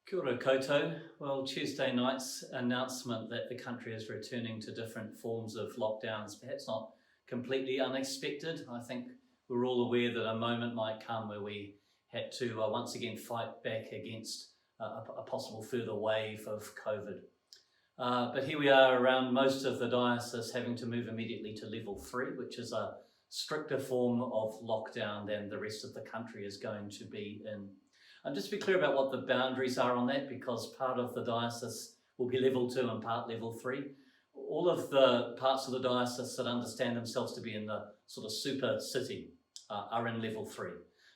Kia ora koutou. Well, Tuesday night's announcement that the country is returning to different forms of lockdowns, perhaps not completely unexpected. I think we're all aware that a moment might come where we had to once again fight back against a possible further wave of COVID. But here we are around most of the diocese having to move immediately to level 3, which is a stricter form of lockdown than the rest of the country is going to be in. Just to be clear about what the boundaries are on that, because part of the diocese will be level 2 and part level 3. All of the parts of the diocese that understand themselves to be in the sort of super city are in level 3.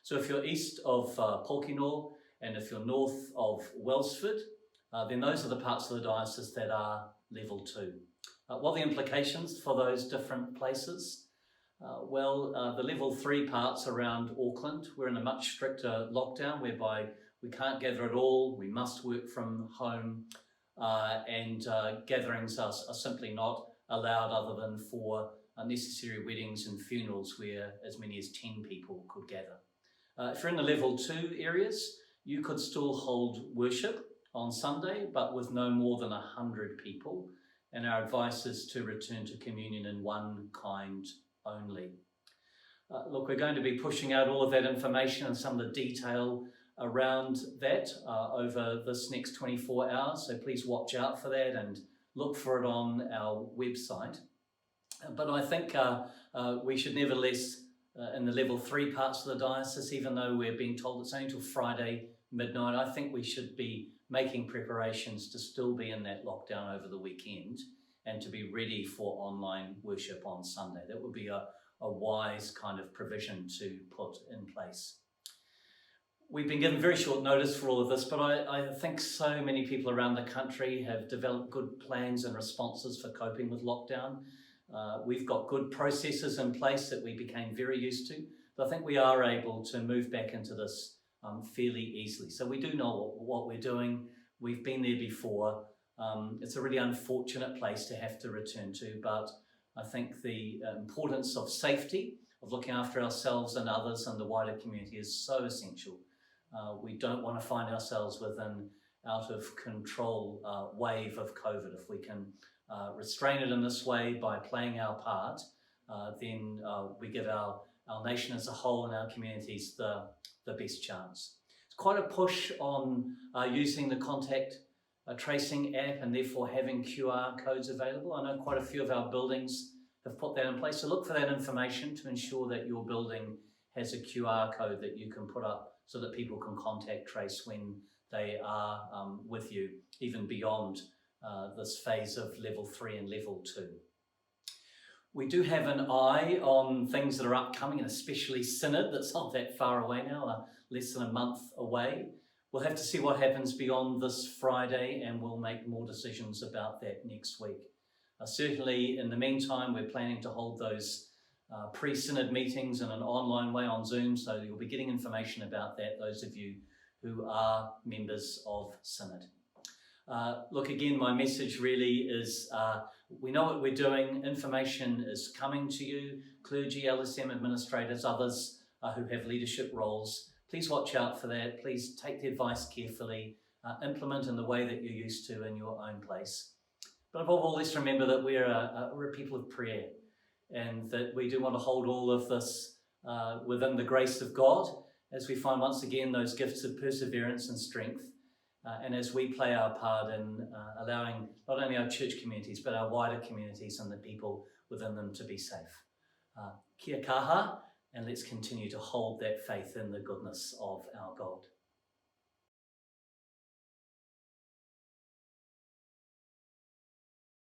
So if you're east of Pōkeno and if you're north of Wellsford, then those are the parts of the diocese that are level 2. What are the implications for those different places? The level 3 parts around Auckland, we're in a much stricter lockdown whereby we can't gather at all, we must work from home, and gatherings are simply not allowed other than for necessary weddings and funerals where as many as 10 people could gather. If you're in the level 2 areas, you could still hold worship on Sunday, but with no more than 100 people, and our advice is to return to communion in one kind only. Look, we're going to be pushing out all of that information and some of the detail around that over this next 24 hours, so please watch out for that and look for it on our website. But I think we should nevertheless, in the level 3 parts of the diocese, even though we're being told it's only until Friday midnight, I think we should be making preparations to still be in that lockdown over the weekend and to be ready for online worship on Sunday. That would be a wise kind of provision to put in place. We've been given very short notice for all of this, but I think so many people around the country have developed good plans and responses for coping with lockdown. We've got good processes in place that we became very used to, but I think we are able to move back into this fairly easily. So we do know what we're doing. We've been there before. It's a really unfortunate place to have to return to, but I think the importance of safety, of looking after ourselves and others and the wider community is so essential. We don't want to find ourselves with an out of control wave of COVID. If we can restrain it in this way by playing our part, then we give our nation as a whole and our communities the best chance. It's quite a push on using the contact tracing app and therefore having QR codes available. I know quite a few of our buildings have put that in place, so look for that information to ensure that your building has a QR code that you can put up so that people can contact trace when they are with you, even beyond this phase of level 3 and level 2. We do have an eye on things that are upcoming, and especially Synod, that's not that far away now, less than a month away. We'll have to see what happens beyond this Friday, and we'll make more decisions about that next week. Certainly, in the meantime, we're planning to hold those pre-Synod meetings in an online way on Zoom, so you'll be getting information about that, those of you who are members of Synod. Look, again, my message really is we know what we're doing, information is coming to you, clergy, LSM administrators, others who have leadership roles. Please watch out for that. Please take the advice carefully, implement in the way that you're used to in your own place. But above all, let's remember that we're a people of prayer and that we do want to hold all of this within the grace of God as we find once again those gifts of perseverance and strength and as we play our part in allowing not only our church communities but our wider communities and the people within them to be safe. Kia kaha. And let's continue to hold that faith in the goodness of our God.